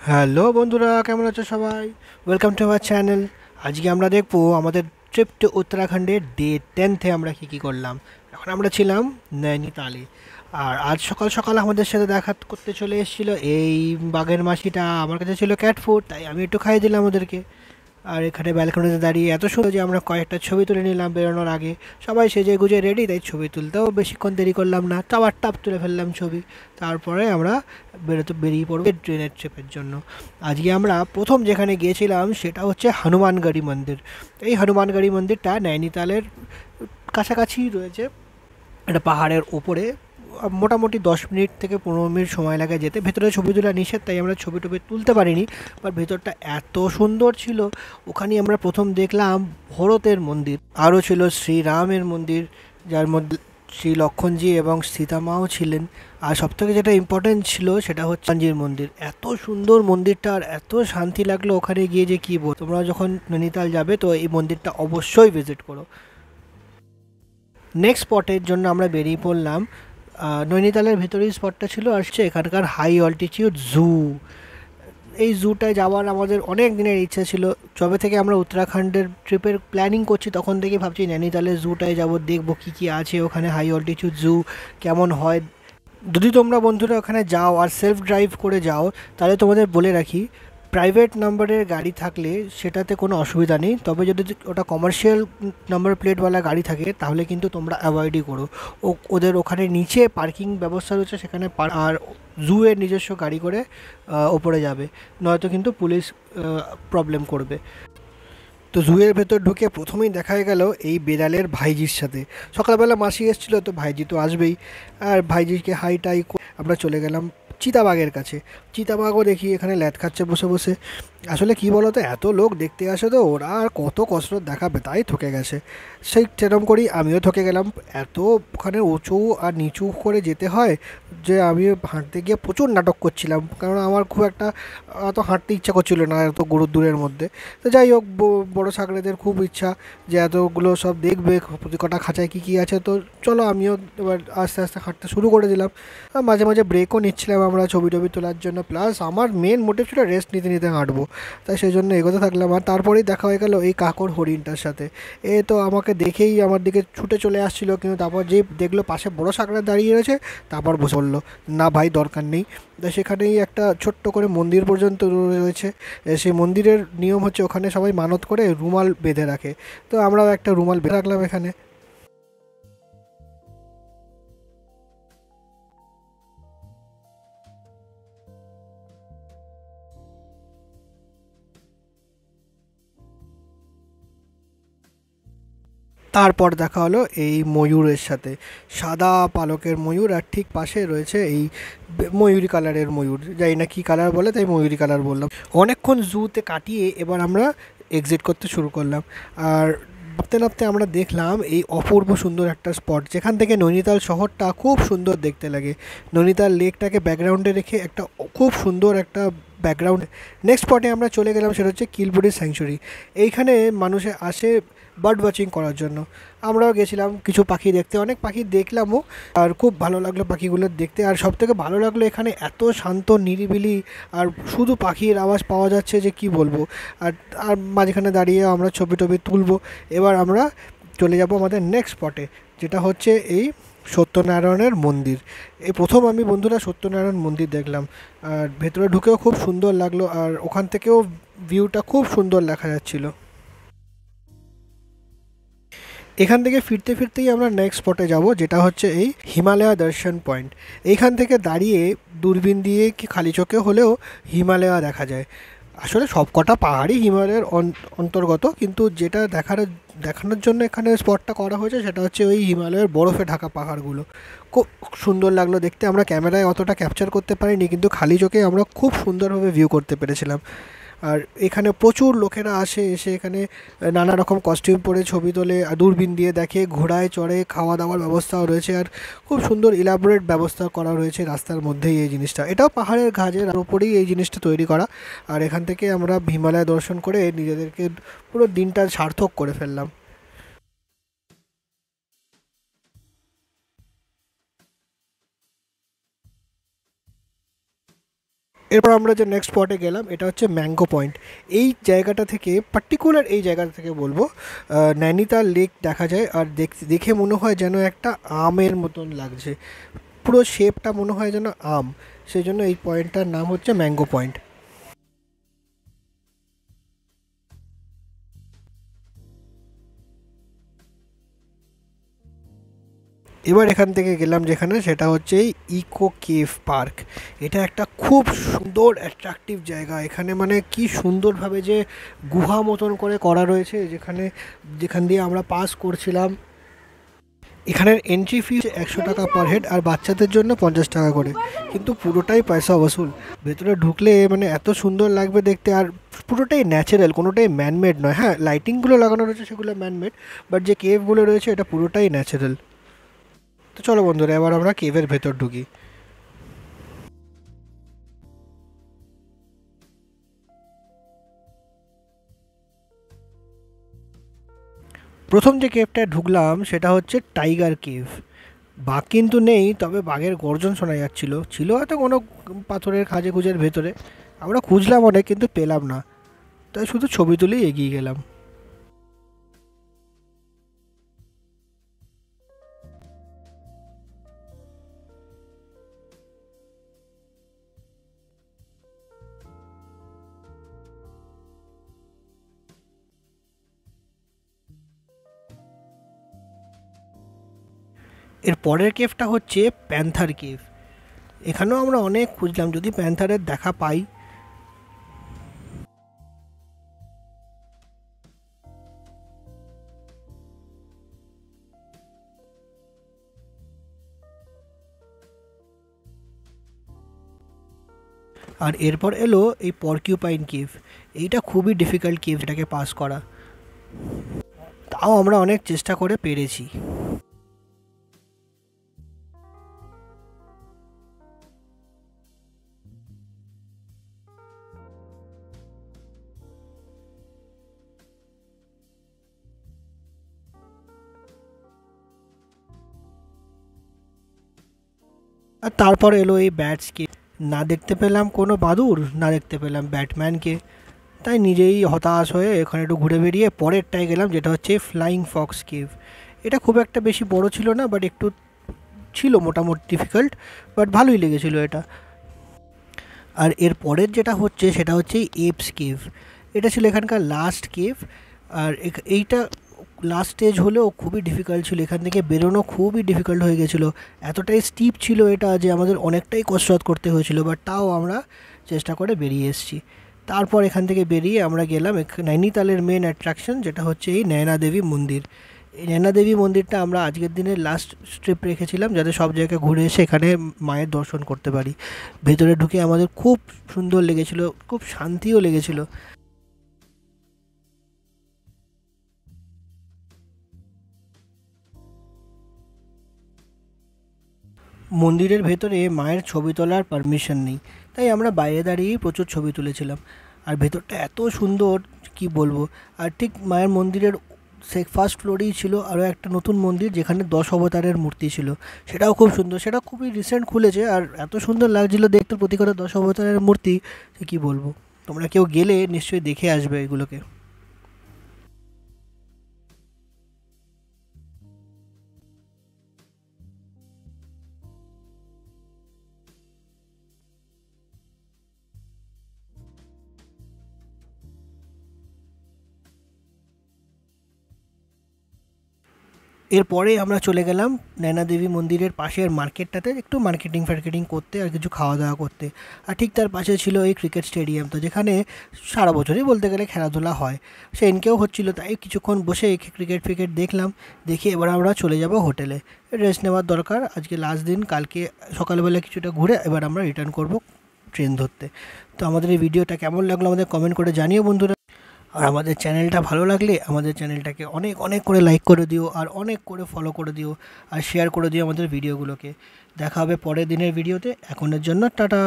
Hello বন্ধুরা, কেমন আছো সবাই? Welcome to our channel. আজকে আমরা দেখবো আমাদের ট্রিপ টু উত্তরাখণ্ডের ডে 10-এ আমরা কী কী করলাম। এখন আমরা ছিলাম নৈনিতালে। আর আজ সকাল সকাল আমাদের সাথে দেখা করতে চলে এসেছিলো এই বাঘের মাসিটা। আমার কাছে ছিল ক্যাট ফুড, তাই আমি একটু খাইয়ে দিলাম ওদেরকে। আর এখানে ব্যালকনিতে দাঁড়িয়ে এত সুন্দর যে আমরা কয়েকটা ছবি তুলে নিলাম বেরোনোর আগে। সবাই সেজে গুজে রেডি, তাই ছবি তুলতেও বেশিক্ষণ দেরি করলাম না, টাবার টাপ তুলে ফেললাম ছবি। তারপরে আমরা বেরিয়ে পড়বো ট্রেনের ট্রিপের জন্য। আজকে আমরা প্রথম যেখানে গিয়েছিলাম সেটা হচ্ছে হনুমানগড়ি মন্দির। এই হনুমানগড়ি মন্দিরটা নৈনিতালের কাছাকাছি রয়েছে, একটা পাহাড়ের ওপরে। মোটামুটি 10 মিনিট থেকে 15 মিনিট সময় লাগে যেতে। ভেতরে ছবি তোলা নিষেধ, তাই আমরা ছবি টবি তুলতে পারিনি। বাট ভেতরটা এত সুন্দর ছিল। ওখানে আমরা প্রথম দেখলাম ভরতের মন্দির, আরও ছিল শ্রীরামের মন্দির, যার মধ্যে শ্রী লক্ষণজি এবং সীতামাও ছিলেন। আর সবথেকে যেটা ইম্পর্টেন্ট ছিল সেটা হচ্ছে হনুমানজির মন্দির। এত সুন্দর মন্দিরটা, আর এত শান্তি লাগলো ওখানে গিয়ে যে কী বল। তোমরা যখন নৈনিতাল যাবে তো এই মন্দিরটা অবশ্যই ভিজিট করো। নেক্সট স্পটের জন্য আমরা বেরিয়ে পড়লাম। নৈনিতালের ভেতরেই স্পটটা ছিল, আর হচ্ছে এখানকার হাই অল্টিটিউড জু। এই জুটায় যাওয়ার আমাদের অনেক দিনের ইচ্ছা ছিল। যবে থেকে আমরা উত্তরাখণ্ডের ট্রিপের প্ল্যানিং করছি তখন থেকে ভাবছি নৈনিতালের জুটায় যাব, দেখবো কী কী আছে ওখানে, হাই অল্টিটিউড জু কেমন হয়। যদি তোমরা বন্ধুরা ওখানে যাও আর সেলফ ড্রাইভ করে যাও, তাহলে তোমাদের বলে রাখি, প্রাইভেট নাম্বারের গাড়ি থাকলে সেটাতে কোনো অসুবিধা নেই। তবে যদি ওটা কমার্শিয়াল নাম্বার প্লেটওয়ালা গাড়ি থাকে তাহলে কিন্তু তোমরা অ্যাভয়েডই করো। ওদের ওখানে নিচে পার্কিং ব্যবস্থা রয়েছে, সেখানে আর জু এর নিজস্ব গাড়ি করে ওপরে যাবে, নয়তো কিন্তু পুলিশ প্রবলেম করবে। তো জুয়ের ভেতর ঢুকে প্রথমেই দেখা গেল এই বেড়ালের ভাইজির সাথে। সকালবেলা মাসি এসেছিলো, তো ভাইজি তো আসবেই। আর ভাইজিকে হাই টাই আমরা চলে গেলাম চিতাবাঘের কাছে। চিতাবাঘও দেখি এখানে ল্যাদ খাচ্ছে বসে বসে। আসলে কি বলতো, এত লোক দেখতে আসে তো ওরা আর কত কসরত দেখাবে, তাই ঠকে গেছে। সেই সেরকম করেই আমিও ঠকে গেলাম। এত ওখানে উঁচু আর নিচু করে যেতে হয় যে আমি হাঁটতে গিয়ে প্রচুর নাটক করছিলাম, কারণ আমার খুব একটা অত হাঁটতে ইচ্ছা করছিল না এত দূরের মধ্যে। তো যাই হোক, বড় ছাগলেদের খুব ইচ্ছা যে এতগুলো সব দেখবে, প্রতি কটা খাঁচায় কী কী আছে। তো চলো আমিও এবার আস্তে আস্তে হাঁটতে শুরু করে দিলাম। আর মাঝে মাঝে ব্রেকও নিচ্ছিলাম আমরা ছবি টবি তোলার জন্য, প্লাস আমার মেন মোটিভ ছিল রেস্ট নিতে নিতে হাঁটবো। তাই সেই জন্য এগোতে থাকলাম। আর তারপরেই দেখা হয়ে গেল এই কাকর হরিণটার সাথে। এ তো আমাকে দেখেই আমার দিকে ছুটে চলে আসছিলো, কিন্তু তারপর যেই দেখলো পাশে বড় ছাগলা দাঁড়িয়ে রয়েছে, তারপর বসে বললো না ভাই, দরকার নেই। তো সেখানেই একটা ছোট্ট করে মন্দির পর্যন্ত রয়েছে। সেই মন্দিরের নিয়ম হচ্ছে ওখানে সবাই মানত করে রুমাল বেঁধে রাখে। তো আমরাও একটা রুমাল বেঁধে রাখলাম এখানে। তারপর দেখা হলো এই ময়ূরের সাথে। সাদা পালকের ময়ূর, আর ঠিক পাশে রয়েছে এই ময়ূরী কালারের ময়ূর, জানি না কী কালার বলে, তাই ময়ূরী কালার বললাম। অনেকক্ষণ জুতে কাটিয়ে এবার আমরা এক্সিট করতে শুরু করলাম। আর নামতে নামতে আমরা দেখলাম এই অপূর্ব সুন্দর একটা স্পট, যেখান থেকে নৈনিতাল শহরটা খুব সুন্দর দেখতে লাগে। নৈনিতাল লেকটাকে ব্যাকগ্রাউন্ডে রেখে একটা খুব সুন্দর একটা ব্যাকগ্রাউন্ড। নেক্সট স্পটে আমরা চলে গেলাম, সেটা হচ্ছে কিলবুড়ি স্যাংচুরি। এইখানে মানুষে আসে বার্ড ওয়াচিং করার জন্য। আমরাও গেছিলাম কিছু পাখি দেখতে, অনেক পাখি দেখলামও। আর খুব ভালো লাগলো পাখিগুলো দেখতে। আর সবথেকে ভালো লাগলো এখানে এত শান্ত নিরিবিলি, আর শুধু পাখির আওয়াজ পাওয়া যাচ্ছে যে কি বলবো। আর আর মাঝখানে দাঁড়িয়ে আমরা ছবি টবি তুলবো। এবার আমরা চলে যাব আমাদের নেক্সট স্পটে, যেটা হচ্ছে এই সত্যনারায়ণের মন্দির। এই প্রথম আমি বন্ধুরা সত্যনারায়ণ মন্দির দেখলাম। আর ভেতরে ঢুকেও খুব সুন্দর লাগলো, আর ওখান থেকেও ভিউটা খুব সুন্দর দেখা যাচ্ছিলো। এখান থেকে ফিরতে ফিরতেই আমরা নেক্সট স্পটে যাব, যেটা হচ্ছে এই হিমালয়া দর্শন পয়েন্ট। এইখান থেকে দাঁড়িয়ে দূরবীন দিয়ে কি খালি চোখে হলেও হিমালয়া দেখা যায়। আসলে সব কটা পাহাড়ই হিমালয়ের অন্তর্গত, কিন্তু যেটা দেখানোর জন্য এখানে স্পটটা করা হয়েছে সেটা হচ্ছে ওই হিমালয়ের বরফে ঢাকা পাহাড়গুলো। খুব সুন্দর লাগলো দেখতে। আমরা ক্যামেরায় অতটা ক্যাপচার করতে পারিনি, কিন্তু খালি চোখে আমরা খুব সুন্দরভাবে ভিউ করতে পেরেছিলাম। আর এখানে প্রচুর লোকেরা আসে, এসে এখানে নানা রকম কস্টিউম পরে ছবি তোলে, আর দূরবীন দিয়ে দেখে, ঘোড়ায় চড়ে, খাওয়া দাওয়ার ব্যবস্থাও রয়েছে। আর খুব সুন্দর ইলাবোরেট ব্যবস্থা করা রয়েছে রাস্তার মধ্যেই। এই জিনিসটা, এটাও পাহাড়ের ঘাজের ওপরেই এই জিনিসটা তৈরি করা। আর এখান থেকে আমরা হিমালয় দর্শন করে নিজেদেরকে পুরো দিনটা সার্থক করে ফেললাম। এরপর আমরা যে নেক্সট স্পটে গেলাম এটা হচ্ছে ম্যাঙ্গো পয়েন্ট। এই জায়গাটা থেকে পার্টিকুলার এই জায়গাটা থেকে বলবো নৈনিতাল লেক দেখা যায়, আর দেখে মনে হয় যেন একটা আমের মতন লাগছে, পুরো শেপটা মনে হয় যেন আম, সেই জন্য এই পয়েন্টটার নাম হচ্ছে ম্যাঙ্গো পয়েন্ট। এবার এখান থেকে গেলাম যেখানে, সেটা হচ্ছে ইকো কেভ পার্ক। এটা একটা খুব সুন্দর অ্যাট্রাকটিভ জায়গা। এখানে মানে কি সুন্দরভাবে যে গুহা মতন করে করা রয়েছে, যেখান দিয়ে আমরা পাস করছিলাম। এখানের এন্ট্রি ফি 100 টাকা পার হেড, আর বাচ্চাদের জন্য 50 টাকা করে, কিন্তু পুরোটাই পয়সা বসুল। ভেতরে ঢুকলে মানে এত সুন্দর লাগবে দেখতে, আর পুরোটাই ন্যাচারাল, কোনোটাই ম্যানমেড নয়। হ্যাঁ, লাইটিংগুলো লাগানো রয়েছে সেগুলো ম্যানমেড, বাট যে কেভগুলো রয়েছে এটা পুরোটাই ন্যাচারাল। তো চলো বন্ধুরা, এবার আমরা কেভের ভেতর ঢুকি। প্রথম যে কেভটায় ঢুকলাম সেটা হচ্ছে টাইগার কেভ। বাঘ কিন্তু নেই, তবে বাঘের গর্জন শোনা যাচ্ছিল, ছিল হয়তো কোনো পাথরের খাঁজে খুঁজের ভেতরে। আমরা খুঁজলাম অনেক কিন্তু পেলাম না, তাই শুধু ছবি তুলেই এগিয়ে গেলাম। এর পরের কেভটা হচ্ছে প্যান্থার কেভ। এখানেও আমরা অনেক খুঁজলাম, যদি প্যান্থারের দেখা পাই। আর এরপর এলো এই পরকিউপাইন কেভ। এইটা খুবই ডিফিকাল্ট কেভ, এটাকে পাস করা, তাও আমরা অনেক চেষ্টা করে পেরেছি। আর তারপর এলো এই ব্যাটসকে। না দেখতে পেলাম কোনো বাদুড়, না দেখতে পেলাম ব্যাটম্যানকে, তাই নিজেই হতাশ হয়ে এখানে একটু ঘুরে বেরিয়ে পরেরটায় গেলাম, যেটা হচ্ছে ফ্লাইং ফক্স কেভ। এটা খুব একটা বেশি বড় ছিল না, বাট একটু ছিল মোটামুটি ডিফিকাল্ট, বাট ভালোই লেগেছিল এটা। আর এর পরের যেটা হচ্ছে সেটা হচ্ছে এপস কেভ। এটা ছিল এখানকার লাস্ট কেভ, আর এইটা লাস্ট স্টেজ হলেও খুবই ডিফিকাল্ট ছিল, এখান থেকে বেরোনো খুবই ডিফিকাল্ট হয়ে গেছিলো। এতটাই স্টিপ ছিল এটা যে আমাদের অনেকটাই কসরত করতে হয়েছিল, বাট তাও আমরা চেষ্টা করে বেরিয়ে এসেছি। তারপর এখান থেকে বেরিয়ে আমরা গেলাম নৈনিতালের মেন অ্যাট্রাকশন, যেটা হচ্ছে এই নয়না দেবী মন্দির। এই নয়না দেবী মন্দিরটা আমরা আজকের দিনের লাস্ট ট্রিপ রেখেছিলাম, যাতে সব জায়গায় ঘুরে এসে এখানে মায়ের দর্শন করতে পারি। ভেতরে ঢুকে আমাদের খুব সুন্দর লেগেছিলো, খুব শান্তিও লেগেছিলো। মন্দিরের ভেতরে মায়ের ছবি তোলার পারমিশন নেই, তাই আমরা বাইরে দাঁড়িয়েই প্রচুর ছবি তুলেছিলাম। আর ভেতরটা এত সুন্দর, কি বলবো। আর ঠিক মায়ের মন্দিরের ফার্স্ট ফ্লোরেই ছিল আরও একটা নতুন মন্দির, যেখানে 10 অবতারের মূর্তি ছিল। সেটাও খুব সুন্দর, সেটা খুবই রিসেন্ট খুলেছে, আর এত সুন্দর লাগছিল দেখতে প্রতিকটা 10 অবতারের মূর্তি, যে কী বলবো। তোমরা কেউ গেলে নিশ্চয়ই দেখে আসবে এগুলোকে। এরপরে আমরা চলে গেলাম নয়না দেবী মন্দিরের পাশের মার্কেটটাতে, একটু মার্কেটিং ফার্কেটিং করতে আর কিছু খাওয়া দাওয়া করতে। আর ঠিক তার পাশে ছিল এই ক্রিকেট স্টেডিয়াম, তো যেখানে সারা বছরই বলতে গেলে খেলাধুলা হয়, সেদিনকেও হচ্ছিল। তাই কিছুক্ষণ বসে ক্রিকেট ফ্রিকেট দেখলাম, দেখে এবার আমরা চলে যাব হোটেলে। রেস্ট নেওয়ার দরকার, আজকে লাস্ট দিন, কালকে সকালবেলা কিছুটা ঘুরে এবার আমরা রিটার্ন করব ট্রেন ধরতে। তো আমাদের এই ভিডিওটা কেমন লাগলো আমাদের কমেন্ট করে জানিও বন্ধুরা। আর আমাদের চ্যানেলটা ভালো লাগলে আমাদের চ্যানেলটাকে অনেক অনেক করে লাইক করে দিও, আর অনেক করে ফলো করে দিও, আর শেয়ার করে দিও আমাদের ভিডিওগুলোকে। দেখা হবে পরের দিনের ভিডিওতে, এখনের জন্য টাটা।